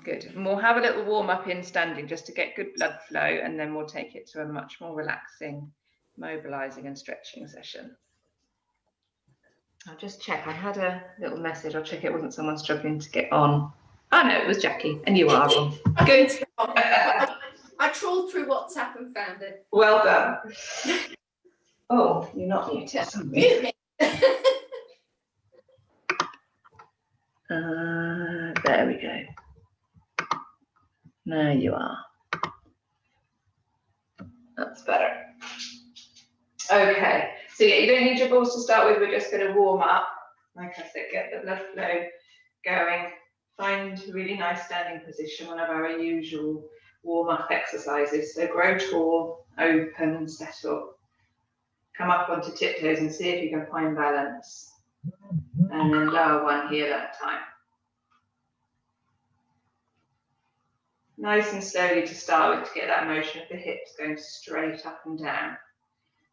Good. And we'll have a little warm up in standing just to get good blood flow, and then we'll take it to a much more relaxing, mobilizing and stretching session. I'll just check. I had a little message. I'll check it wasn't someone struggling to get on. Oh no, it was Jackie, and you are on. Good. I trawled through WhatsApp and found it. Well done. Oh, you're not muted. Mute me. There we go. There you are. That's better. Okay, so yeah, you don't need your balls to start with. We're just going to warm up. Like I said, get the blood flow going. Find a really nice standing position, one of our usual warm-up exercises. So grow tall, open and set up. Come up onto tiptoes and see if you can find balance. And then lower one heel at a time. Nice and slowly to start with to get that motion of the hips going straight up and down.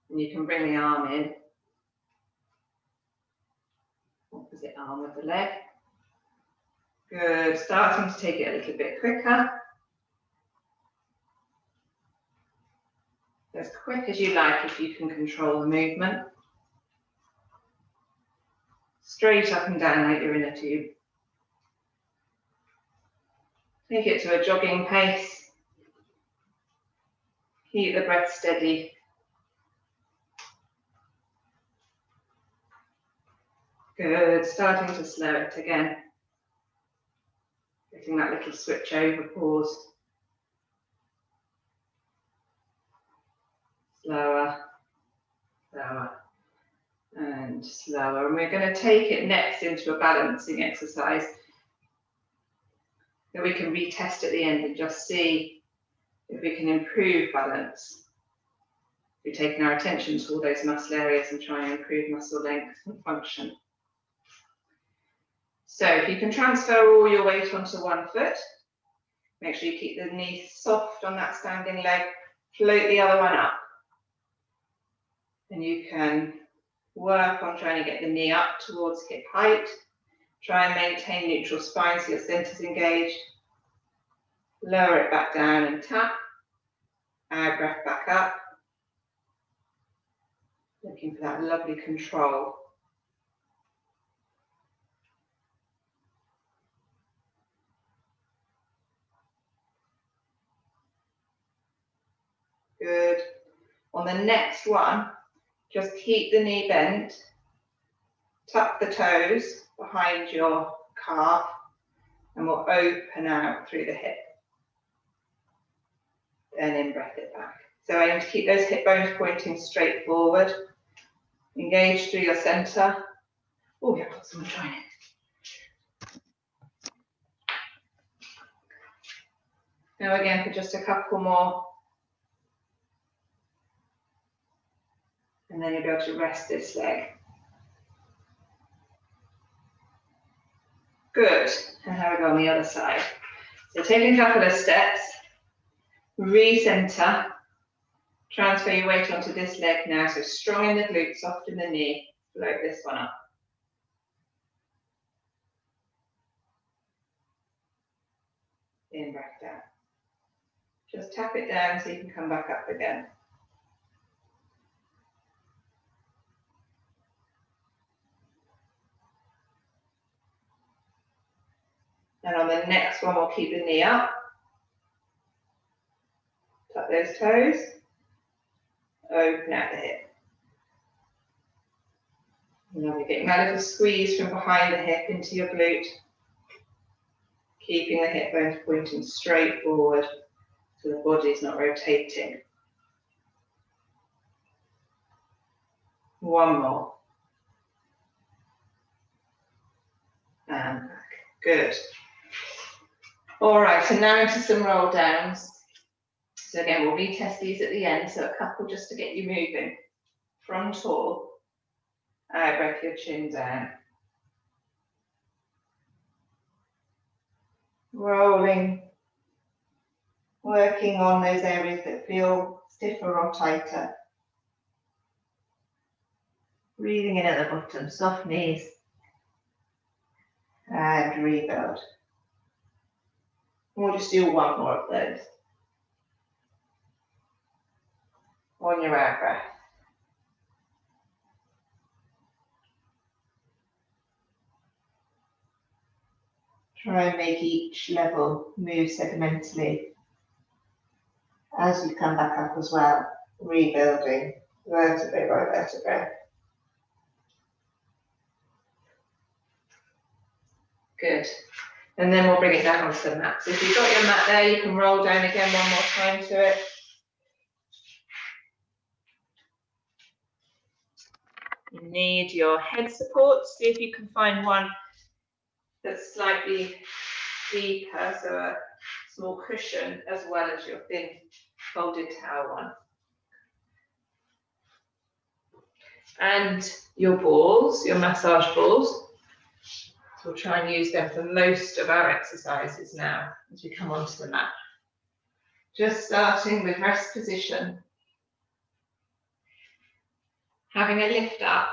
And you can bring the arm in. Opposite arm of the leg. Good. Starting to take it a little bit quicker. As quick as you like if you can control the movement. Straight up and down like you're in a tube. Take it to a jogging pace. Keep the breath steady. Good. Starting to slow it again. Getting that little switch over pause. Slower, slower, and slower. And we're going to take it next into a balancing exercise that we can retest at the end and just see if we can improve balance. We're taking our attention to all those muscle areas and trying to improve muscle length and function. So if you can transfer all your weight onto one foot, make sure you keep the knee soft on that standing leg, float the other one up. And you can work on trying to get the knee up towards hip height. Try and maintain neutral spine so your center's engaged. Lower it back down and tap. Out breath back up. Looking for that lovely control. Good. On the next one, just keep the knee bent, tuck the toes behind your calf, and we'll open out through the hip. Then in-breath it back. So aim to keep those hip bones pointing straight forward. Engage through your center. Oh, yeah, I've got someone trying it. Now again for just a couple more. And then you'll be able to rest this leg. Good. And now we go on the other side. So taking a couple of steps, recenter, transfer your weight onto this leg now. So strong in the glutes, soft in the knee. Float this one up. In, breath down. Just tap it down so you can come back up again. And on the next one, we'll keep the knee up. Tuck those toes. Open out the hip. Now we're getting that little squeeze from behind the hip into your glute. Keeping the hip bones pointing straight forward so the body's not rotating. One more. And back. Good. All right, so now into some roll downs. So again, we'll retest these at the end. So a couple just to get you moving. From tall. Out breath your chin down. Rolling. Working on those areas that feel stiffer or tighter. Breathing in at the bottom, soft knees. And rebuild. We'll just do one more of those. On your out breath. Try and make each level move segmentally as you come back up as well, rebuilding vertebrae by vertebrae. Good. And then we'll bring it down onto the mat. So if you've got your mat there, you can roll down again one more time to it. You need your head support. See if you can find one that's slightly deeper, so a small cushion as well as your thin folded towel one. And your balls, your massage balls. So we'll try and use them for most of our exercises now as we come onto the mat. Just starting with rest position. Having a lift up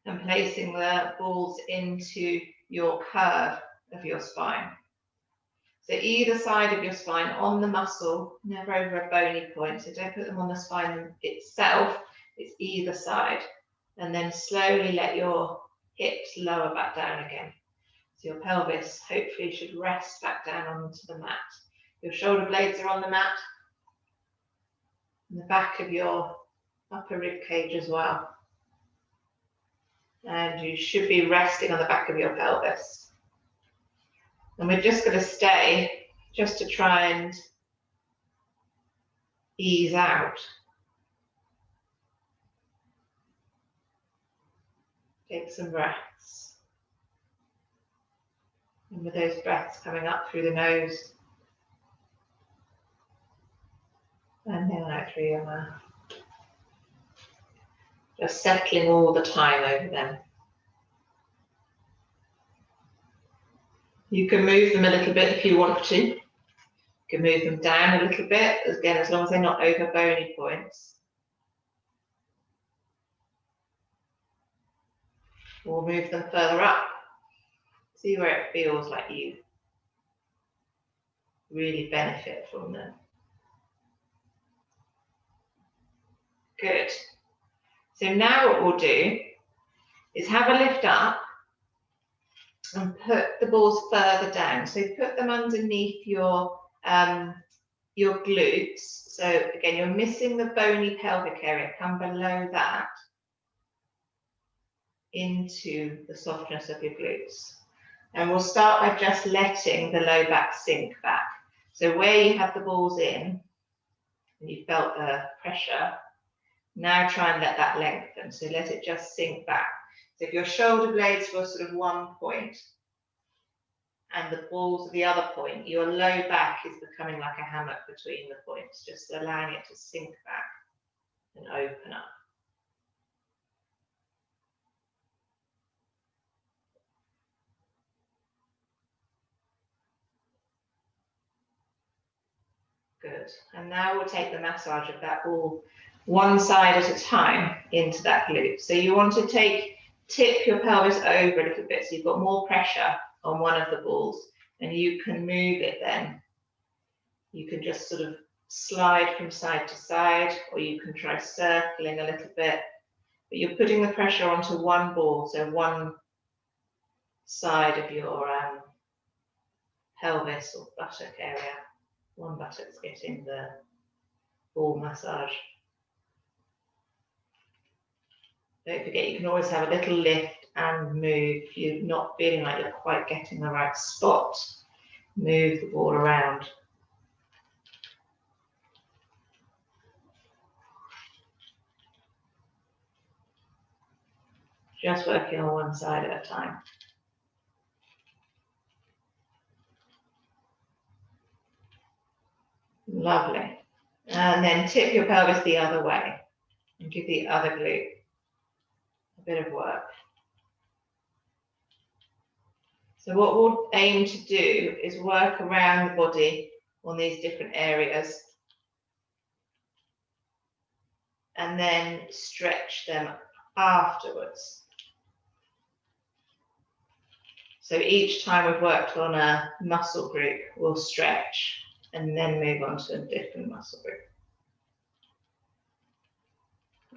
and placing the balls into your curve of your spine. So either side of your spine on the muscle, never over a bony point. So don't put them on the spine itself, it's either side. And then slowly let your hips lower back down again. So your pelvis hopefully should rest back down onto the mat. Your shoulder blades are on the mat. And the back of your upper rib cage as well. And you should be resting on the back of your pelvis. And we're just going to stay just to try and ease out. Take some breaths. And with those breaths coming up through the nose and then out through your mouth. Just settling all the time over them. You can move them a little bit if you want to. You can move them down a little bit, again, as long as they're not over bony points. Or move them further up. See where it feels like you really benefit from them. Good. So now what we'll do is have a lift up and put the balls further down. So put them underneath your glutes. So again, you're missing the bony pelvic area. Come below that into the softness of your glutes. And we'll start by just letting the low back sink back. So where you have the balls in, and you felt the pressure, now try and let that lengthen. So let it just sink back. So if your shoulder blades were sort of one point and the balls are the other point, your low back is becoming like a hammock between the points, just allowing it to sink back and open up. Good. And now we'll take the massage of that ball one side at a time into that glute. So you want to tip your pelvis over a little bit so you've got more pressure on one of the balls, and you can move it then. You can just sort of slide from side to side, or you can try circling a little bit, but you're putting the pressure onto one ball, so one side of your pelvis or buttock area. One buttock's getting the ball massage. Don't forget, you can always have a little lift and move. If you're not feeling like you're quite getting the right spot, move the ball around. Just working on one side at a time. Lovely. And then tip your pelvis the other way and give the other glute a bit of work. So what we'll aim to do is work around the body on these different areas and then stretch them afterwards. So each time we've worked on a muscle group, we'll stretch and then move on to a different muscle group.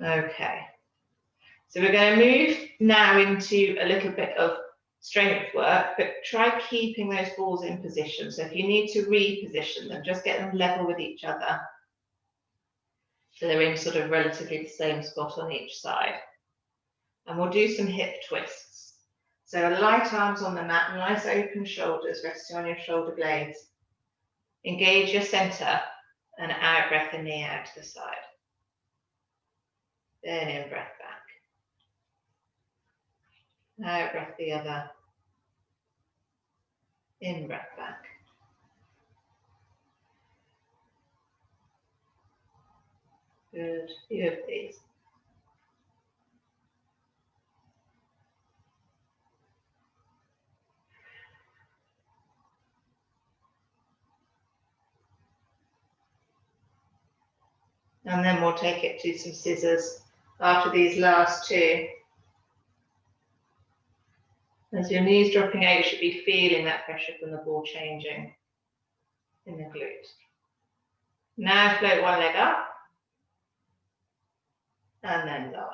Okay. So we're going to move now into a little bit of strength work, but try keeping those balls in position. So if you need to reposition them, just get them level with each other. So they're in sort of relatively the same spot on each side. And we'll do some hip twists. So light arms on the mat, nice open shoulders resting on your shoulder blades. Engage your center and out breath the knee out to the side. Then in breath back. Out breath the other. In breath back. Good, few of these. And then we'll take it to some scissors after these last two. As your knees dropping out, you should be feeling that pressure from the ball changing in the glute. Now float one leg up and then lower.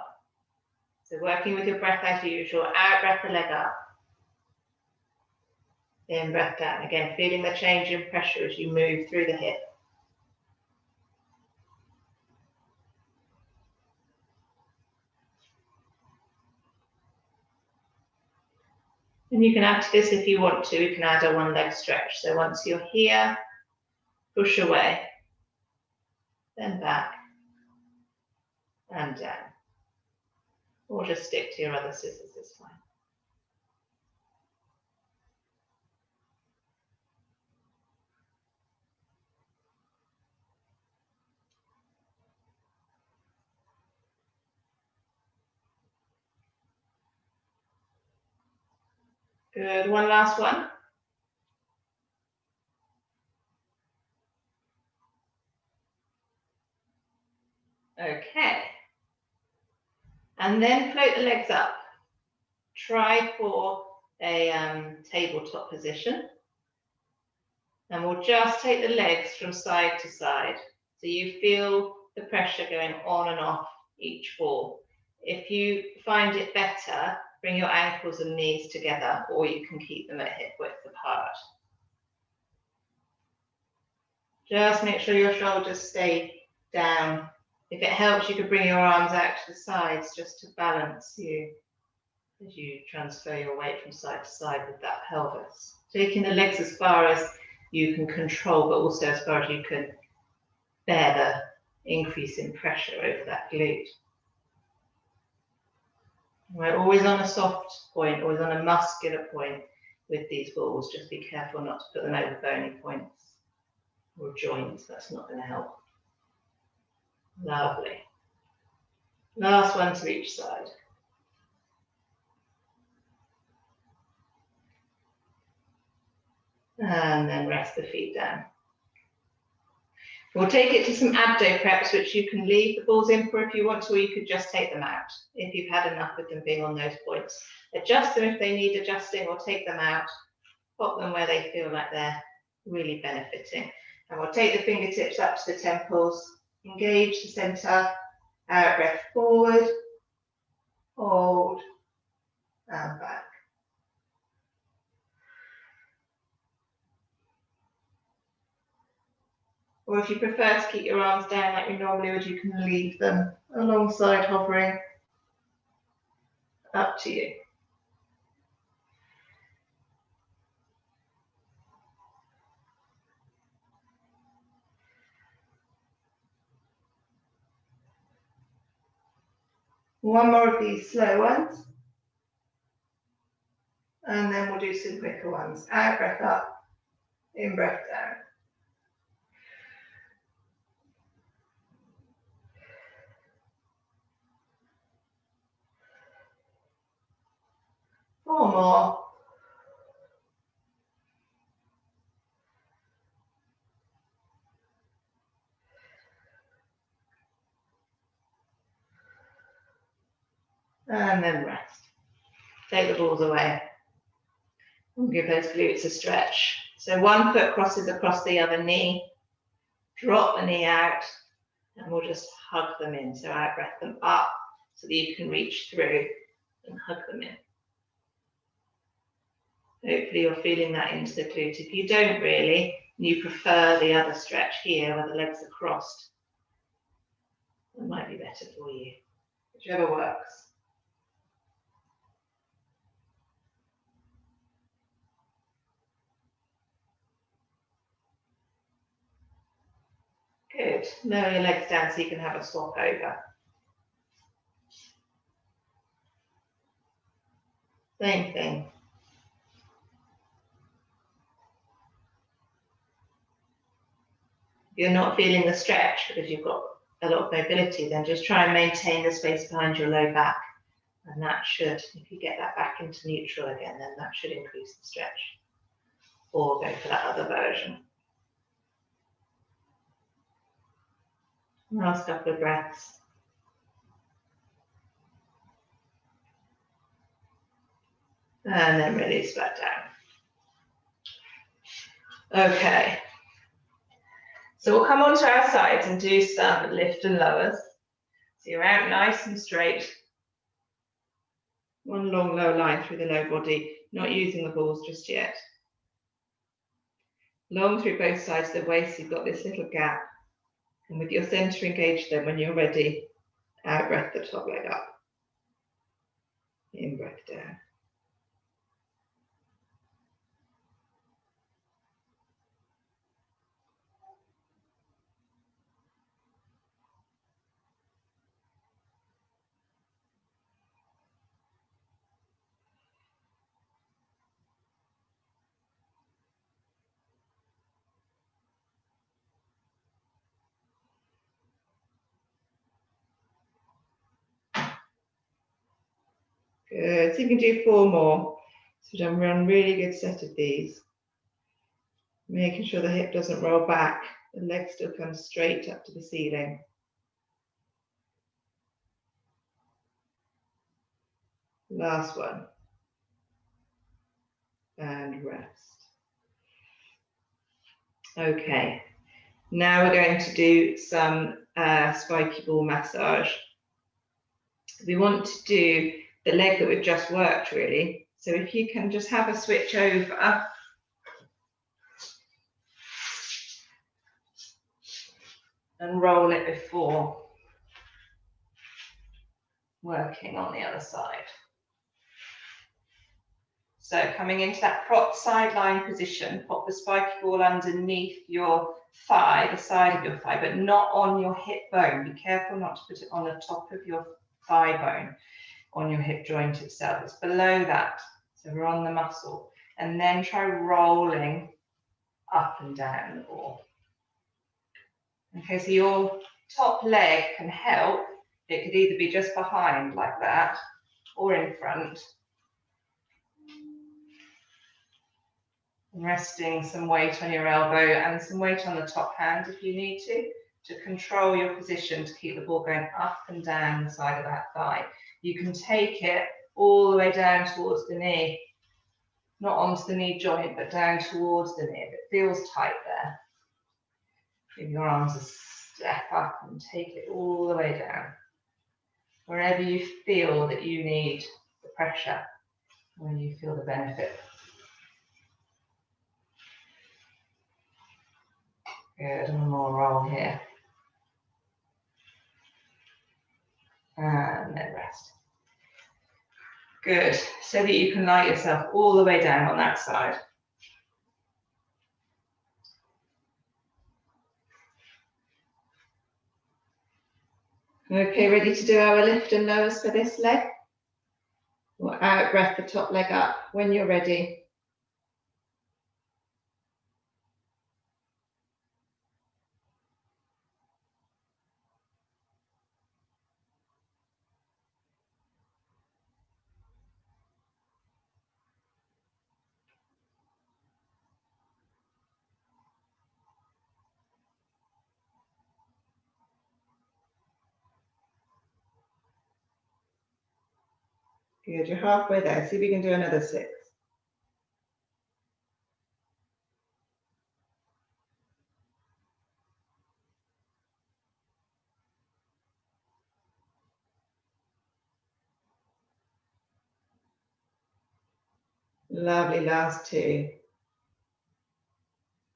So working with your breath as usual, out breath the leg up. In breath down. Again, feeling the change in pressure as you move through the hip. And you can add to this if you want to. You can add a one leg stretch. So once you're here, push away, then back and down. Or just stick to your other scissors, it's fine. Good, one last one. Okay. And then float the legs up. Try for a tabletop position. And we'll just take the legs from side to side. So you feel the pressure going on and off each ball. If you find it better, bring your ankles and knees together, or you can keep them at hip width apart. Just make sure your shoulders stay down. If it helps, you could bring your arms out to the sides just to balance you as you transfer your weight from side to side with that pelvis. Taking the legs as far as you can control, but also as far as you can bear the increase in pressure over that glute. We're always on a soft point, always on a muscular point with these balls. Just be careful not to put them over bony points or joints. That's not going to help. Lovely. Last one to each side. And then rest the feet down. We'll take it to some abdo preps, which you can leave the balls in for if you want to, or you could just take them out if you've had enough with them being on those points. Adjust them if they need adjusting, or take them out, pop them where they feel like they're really benefiting. And we'll take the fingertips up to the temples, engage the center, out breath forward, hold, and back. Or if you prefer to keep your arms down like you normally would, you can leave them alongside hovering. Up to you. One more of these slow ones. And then we'll do some quicker ones. Out breath up, in breath down. Four more. And then rest. Take the balls away. We'll give those glutes a stretch. So one foot crosses across the other knee, drop the knee out, and we'll just hug them in. So out breath them up so that you can reach through and hug them in. Hopefully you're feeling that into the glute. If you don't really, you prefer the other stretch here where the legs are crossed, it might be better for you, whichever works. Good. Lower your legs down so you can have a swap over. Same thing. If you're not feeling the stretch because you've got a lot of mobility, then just try and maintain the space behind your low back. And that should, if you get that back into neutral again, then that should increase the stretch. Or go for that other version. Last couple of breaths. And then release back down. Okay. So we'll come onto our sides and do some lift and lowers. So you're out nice and straight. One long low line through the low body, not using the balls just yet. Long through both sides of the waist, you've got this little gap. And with your center engaged then, when you're ready, out breath the top leg up. In breath down. Good, so you can do 4 more. So we've done one really good set of these. Making sure the hip doesn't roll back, the leg still comes straight up to the ceiling. Last one. And rest. Okay, now we're going to do some spiky ball massage. We want to do the leg that we've just worked really. So if you can just have a switch over. And roll it before working on the other side. So coming into that prop sideline position, pop the spiky ball underneath your thigh, the side of your thigh, but not on your hip bone. Be careful not to put it on the top of your thigh bone, on your hip joint itself. It's below that. So we're on the muscle. And then try rolling up and down the ball. Okay, so your top leg can help. It could either be just behind like that or in front. Resting some weight on your elbow and some weight on the top hand if you need to control your position to keep the ball going up and down the side of that thigh. You can take it all the way down towards the knee, not onto the knee joint, but down towards the knee. If it feels tight there, give your arms a step up and take it all the way down. Wherever you feel that you need the pressure, when you feel the benefit. Good, one more roll here. And then rest. Good, so that you can lie yourself all the way down on that side. Okay, ready to do our lift and lowers for this leg? We'll out breath the top leg up when you're ready. Good, you're halfway there. See if we can do another 6. Lovely, last two.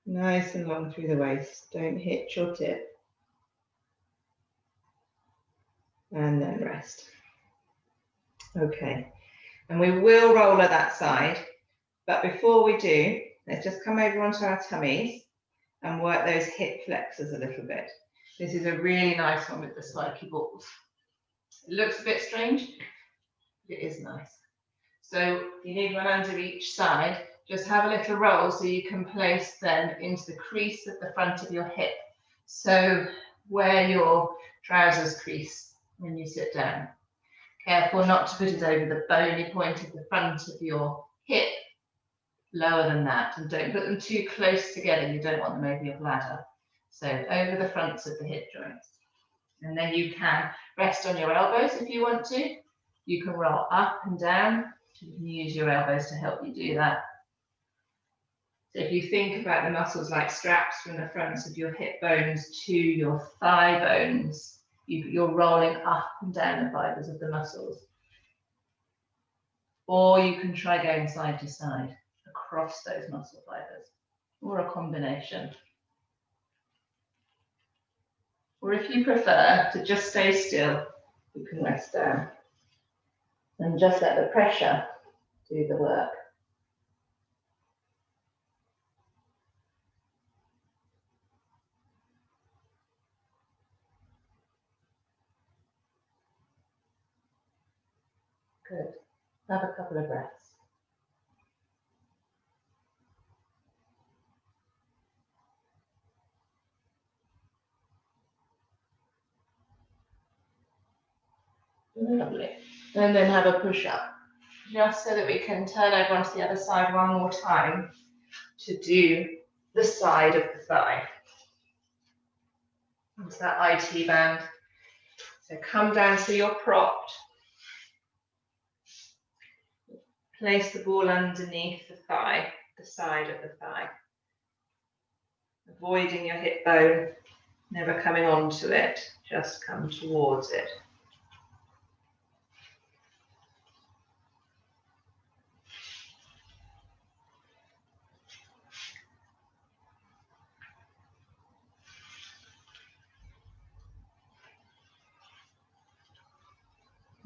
Nice and long through the waist. Don't hitch your tip. And then rest. Okay, and we will roller that side, but before we do, let's just come over onto our tummies and work those hip flexors a little bit. This is a really nice one with the spiky balls. It looks a bit strange, but it is nice. So you need one under each side. Just have a little roll so you can place them into the crease at the front of your hip. So where your trousers crease when you sit down. Careful not to put it over the bony point of the front of your hip, lower than that, and don't put them too close together. You don't want them over your bladder. So over the fronts of the hip joints. And then you can rest on your elbows if you want to. You can roll up and down. You can use your elbows to help you do that. So if you think about the muscles like straps from the fronts of your hip bones to your thigh bones, you're rolling up and down the fibers of the muscles. Or you can try going side to side across those muscle fibers, or a combination. Or if you prefer to just stay still, you can rest down and just let the pressure do the work. Good. Have a couple of breaths. Lovely. And then have a push up, just so that we can turn over onto the other side one more time to do the side of the thigh. It's that IT band. So come down so you're propped. Place the ball underneath the thigh, the side of the thigh. Avoiding your hip bone, never coming onto it, just come towards it.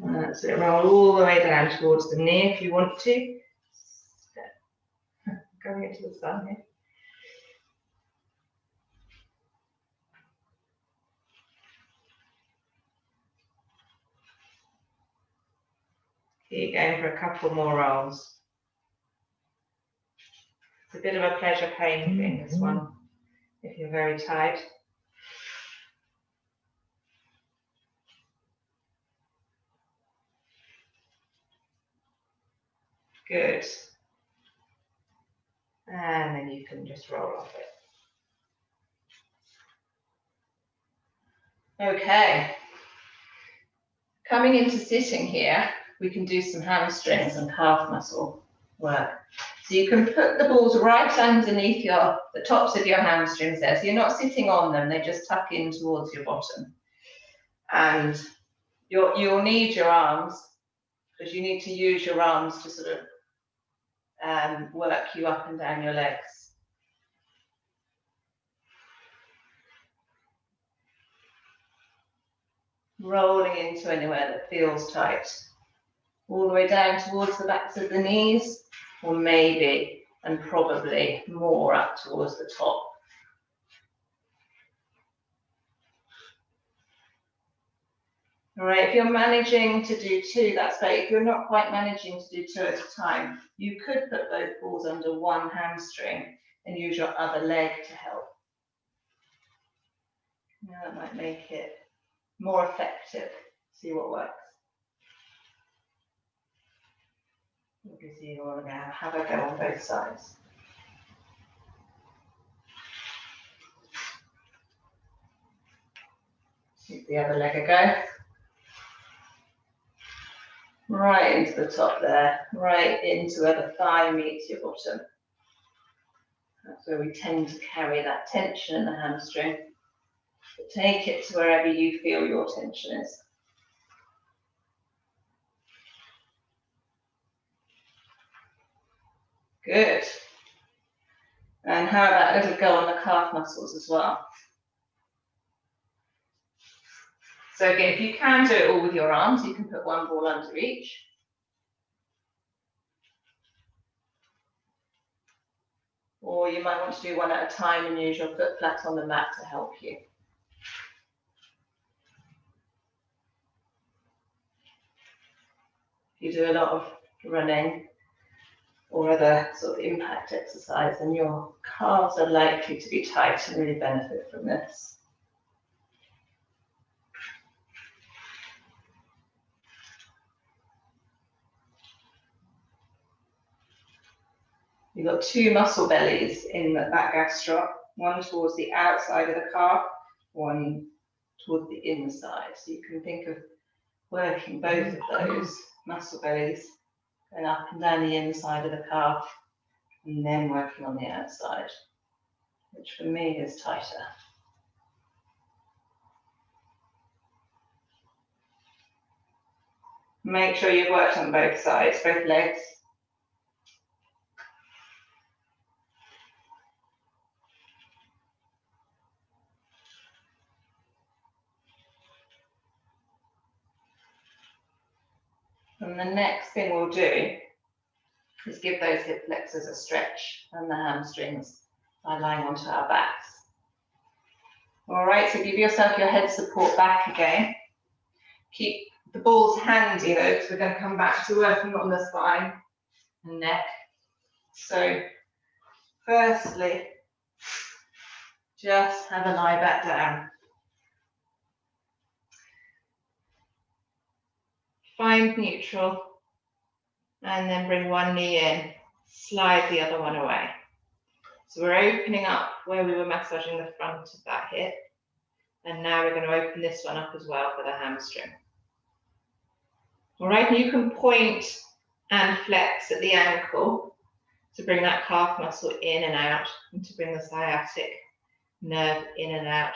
That's it, roll all the way down towards the knee if you want to. Going into the sun here. Keep going for a couple more rolls. It's a bit of a pleasure pain thing, this one, if you're very tight. Good. And then you can just roll off it. Okay. Coming into sitting here, we can do some hamstrings and calf muscle work. So you can put the balls right underneath the tops of your hamstrings there. So you're not sitting on them, they just tuck in towards your bottom. And you'll need your arms, because you need to use your arms to sort of work you up and down your legs. Rolling into anywhere that feels tight. All the way down towards the backs of the knees, or maybe and probably more up towards the top. All right, if you're managing to do two, that's great. If you're not quite managing to do two at a time, you could put both balls under one hamstring and use your other leg to help. Now that might make it more effective. See what works. Obviously, you want to have a go on both sides. Keep the other leg a go. Right into the top there, right into where the thigh meets your bottom. That's where we tend to carry that tension in the hamstring. But take it to wherever you feel your tension is. Good. And how about a little go on the calf muscles as well? So again, if you can do it all with your arms, you can put one ball under each. Or you might want to do one at a time and use your foot flat on the mat to help you. If you do a lot of running or other sort of impact exercise, then your calves are likely to be tight and really benefit from this. You've got two muscle bellies in that gastroc, one towards the outside of the calf, one towards the inside. So you can think of working both of those muscle bellies, going up and down the inside of the calf, and then working on the outside, which for me is tighter. Make sure you've worked on both sides, both legs. And the next thing we'll do is give those hip flexors a stretch and the hamstrings by lying onto our backs. All right, so give yourself your head support back again. Keep the balls handy though, because we're going to come back to working on the spine and neck. So firstly, just have a lie back down. Find neutral, and then bring one knee in, slide the other one away. So we're opening up where we were massaging the front of that hip, and now we're going to open this one up as well for the hamstring. All right, and you can point and flex at the ankle to bring that calf muscle in and out, and to bring the sciatic nerve in and out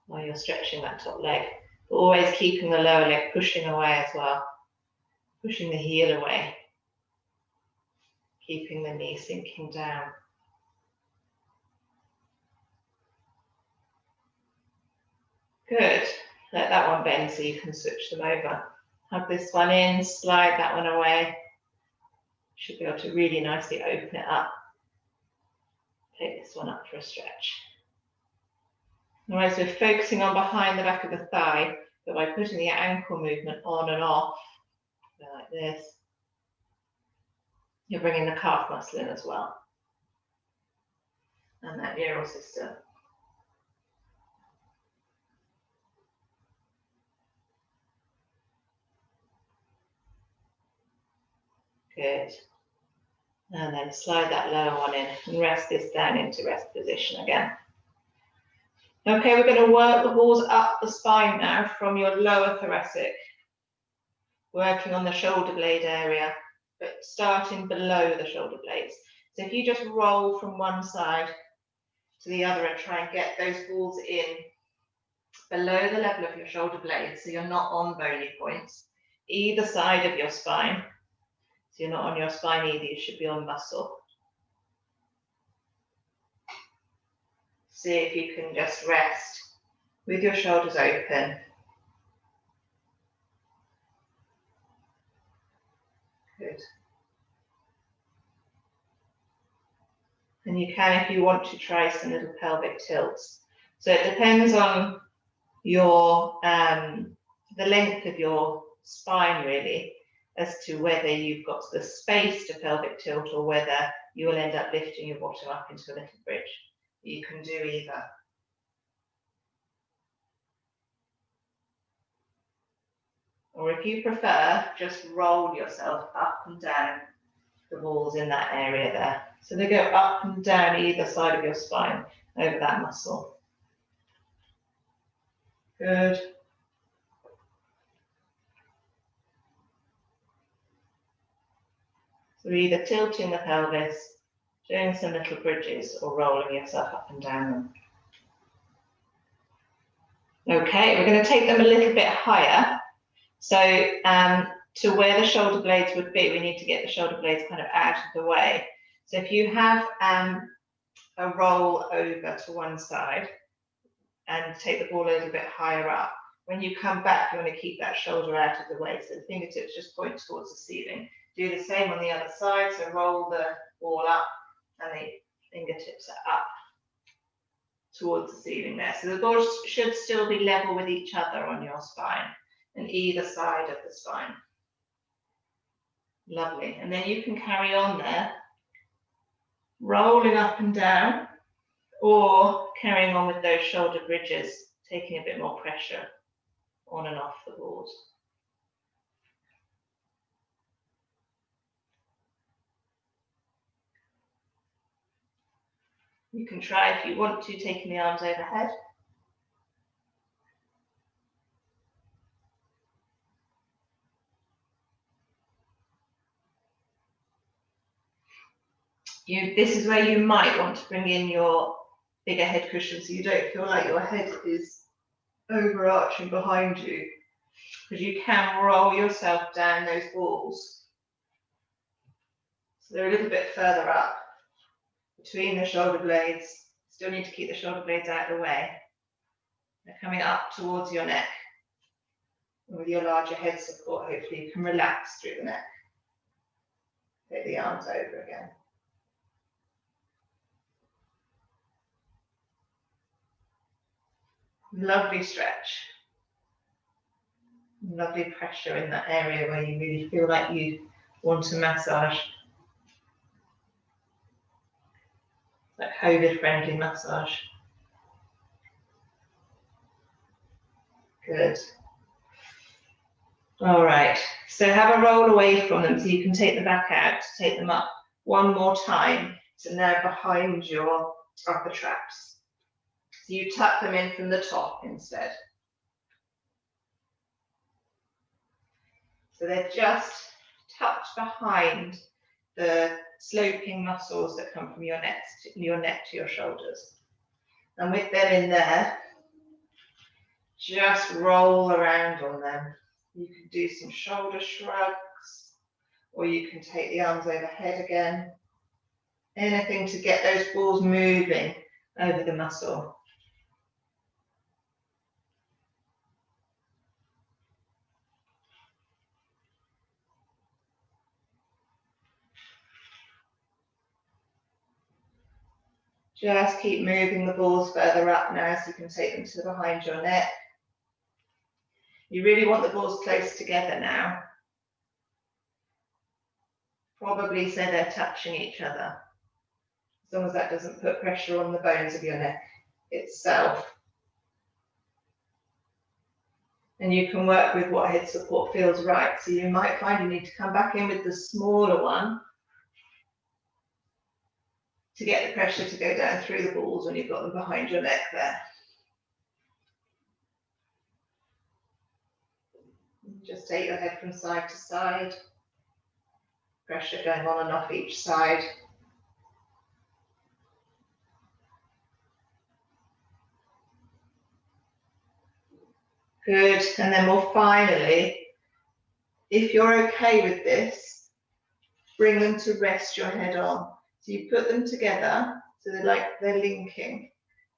while you're stretching that top leg. But always keeping the lower leg pushing away as well, pushing the heel away, keeping the knee sinking down. Good. Let that one bend so you can switch them over. Have this one in, slide that one away. Should be able to really nicely open it up. Take this one up for a stretch. All right, so we're focusing on behind the back of the thigh, but by putting the ankle movement on and off, like this, you're bringing the calf muscle in as well, and that neural system. Good. And then slide that lower one in and rest this down into rest position again. Okay, we're going to work the balls up the spine now from your lower thoracic, working on the shoulder blade area, but starting below the shoulder blades. So if you just roll from one side to the other and try and get those balls in below the level of your shoulder blades, so you're not on bony points, either side of your spine. So you're not on your spine either, you should be on muscle. See if you can just rest with your shoulders open. Good. And you can, if you want to, try some little pelvic tilts. So it depends on your the length of your spine really, as to whether you've got the space to pelvic tilt or whether you will end up lifting your bottom up into a little bridge. You can do either. Or if you prefer, just roll yourself up and down the balls in that area there. So they go up and down either side of your spine over that muscle. Good. So either tilting the pelvis, doing some little bridges, or rolling yourself up and down them. Okay, we're going to take them a little bit higher. So to where the shoulder blades would be, we need to get the shoulder blades kind of out of the way. So if you have a roll over to one side and take the ball a little bit higher up, when you come back, you want to keep that shoulder out of the way, so the fingertips just point towards the ceiling. Do the same on the other side, so roll the ball up and the fingertips are up towards the ceiling there. So the balls should still be level with each other on your spine and either side of the spine. Lovely. And then you can carry on there, rolling up and down, or carrying on with those shoulder bridges, taking a bit more pressure on and off the balls. You can try, if you want to, taking the arms overhead. This is where you might want to bring in your bigger head cushion so you don't feel like your head is overarching behind you, because you can roll yourself down those balls. So they're a little bit further up between the shoulder blades. Still need to keep the shoulder blades out of the way. They're coming up towards your neck. And with your larger head support, hopefully you can relax through the neck. Take the arms over again. Lovely stretch. Lovely pressure in that area where you really feel like you want to massage. Like COVID-friendly massage. Good. All right, so have a roll away from them so you can take the back out, take them up one more time. So now behind your upper traps. So you tuck them in from the top instead. So they're just tucked behind the sloping muscles that come from your neck to your shoulders. And with them in there, just roll around on them. You can do some shoulder shrugs, or you can take the arms overhead again. Anything to get those balls moving over the muscle. Just keep moving the balls further up now so you can take them to behind your neck. You really want the balls close together now. Probably so they're touching each other. As long as that doesn't put pressure on the bones of your neck itself. And you can work with what head support feels right. So you might find you need to come back in with the smaller one to get the pressure to go down through the balls when you've got them behind your neck there. Just take your head from side to side. Pressure going on and off each side. Good, and then we'll finally, if you're okay with this, bring them to rest your head on. So you put them together, so they're linking,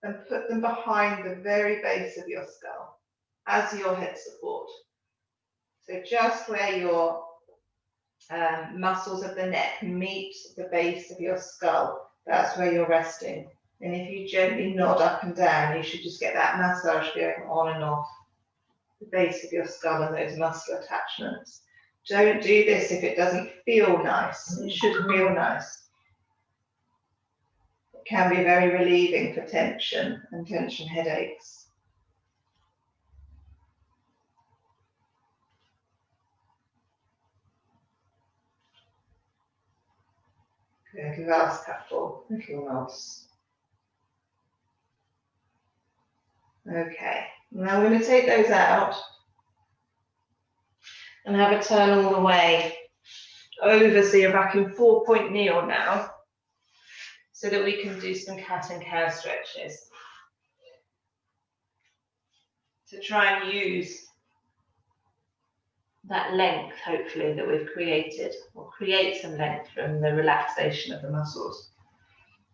and put them behind the very base of your skull as your head support. So just where your muscles of the neck meet the base of your skull, that's where you're resting. And if you gently nod up and down, you should just get that massage going on and off the base of your skull and those muscle attachments. Don't do this if it doesn't feel nice. It should feel nice. It can be very relieving for tension and tension headaches. Good, last couple, little nods. Okay, now we're going to take those out and have a turn all the way over, so you're back in 4-point kneel now, so that we can do some cat and cow stretches. To try and use that length, hopefully, that we've created, or create some length from the relaxation of the muscles.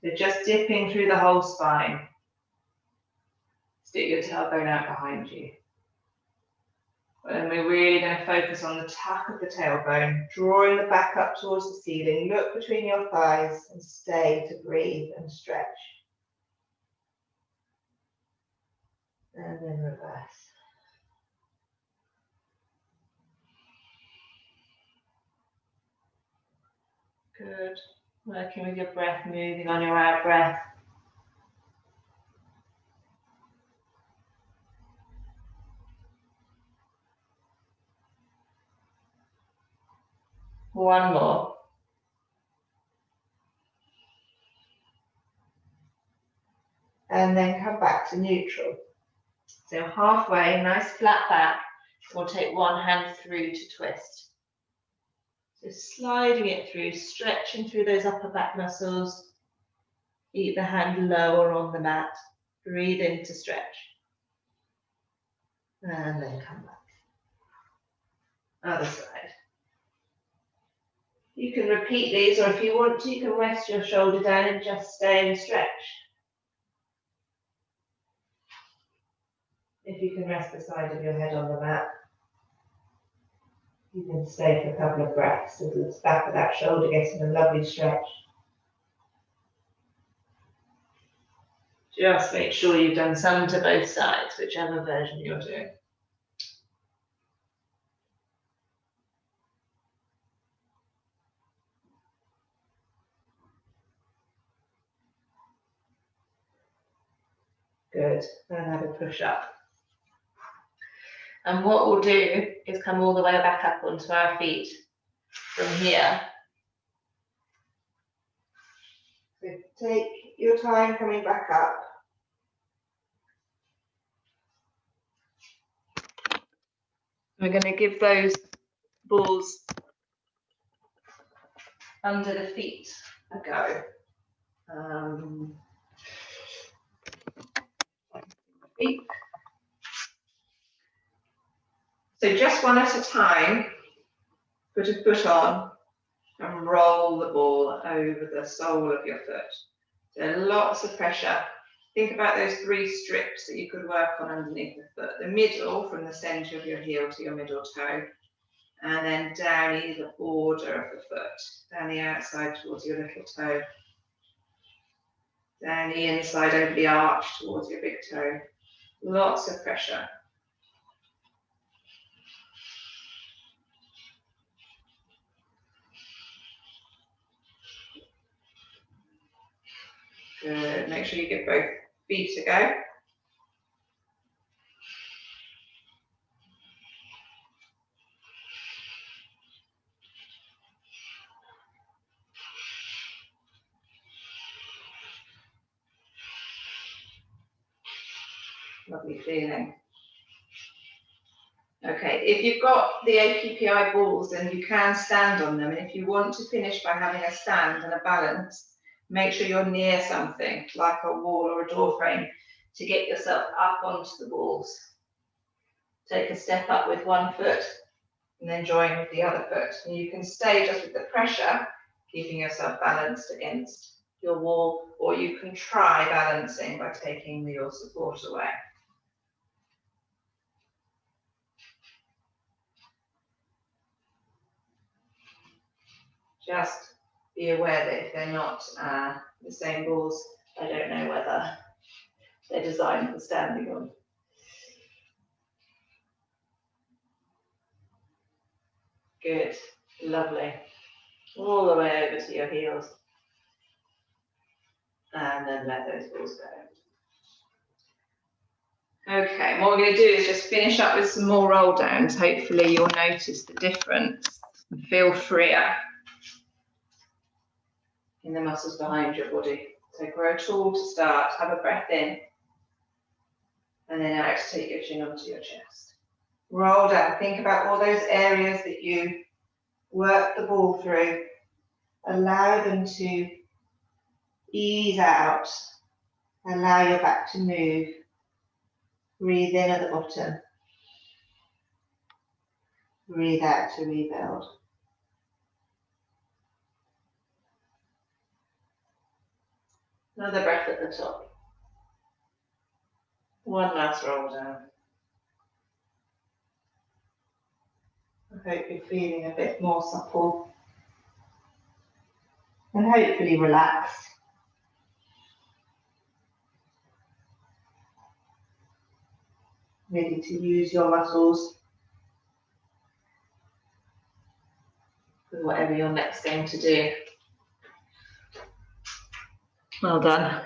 So just dipping through the whole spine. Stick your tailbone out behind you. And we're really going to focus on the tuck of the tailbone, drawing the back up towards the ceiling. Look between your thighs and stay to breathe and stretch. And then reverse. Good. Working with your breath, moving on your out breath. One more. And then come back to neutral. So halfway, nice flat back. We'll take one hand through to twist. So sliding it through, stretching through those upper back muscles. Keep the hand lower on the mat. Breathe in to stretch. And then come back. Other side. You can repeat these, or if you want to, you can rest your shoulder down and just stay and stretch. If you can rest the side of your head on the mat, you can stay for a couple of breaths with the back of that shoulder getting a lovely stretch. Just make sure you've done some to both sides, whichever version you're doing. Good, and have a push up. And what we'll do is come all the way back up onto our feet from here. So take your time coming back up. We're going to give those balls under the feet a go. Feet. So just one at a time, put a foot on and roll the ball over the sole of your foot. So lots of pressure. Think about those 3 strips that you could work on underneath the foot. The middle, from the centre of your heel to your middle toe, and then down either border of the foot, down the outside towards your little toe, down the inside over the arch towards your big toe. Lots of pressure. Good. Make sure you give both feet a go. Lovely feeling. Okay, if you've got the APPI balls, then you can stand on them. And if you want to finish by having a stand and a balance, make sure you're near something like a wall or a door frame to get yourself up onto the balls. Take a step up with one foot and then join with the other foot. And you can stay just with the pressure, keeping yourself balanced against your wall, or you can try balancing by taking your support away. Just be aware that if they're not the same balls, I don't know whether they're designed for standing on. Good, lovely. All the way over to your heels. And then let those balls go. Okay, and what we're going to do is just finish up with some more roll downs. Hopefully you'll notice the difference and feel freer in the muscles behind your body. So grow tall to start, have a breath in, and then out to take your chin onto your chest. Roll down, think about all those areas that you work the ball through. Allow them to ease out. Allow your back to move. Breathe in at the bottom. Breathe out to rebuild. Another breath at the top. One last roll down. I hope you're feeling a bit more supple and hopefully relaxed. Ready to use your muscles for whatever you're next going to do. Well done.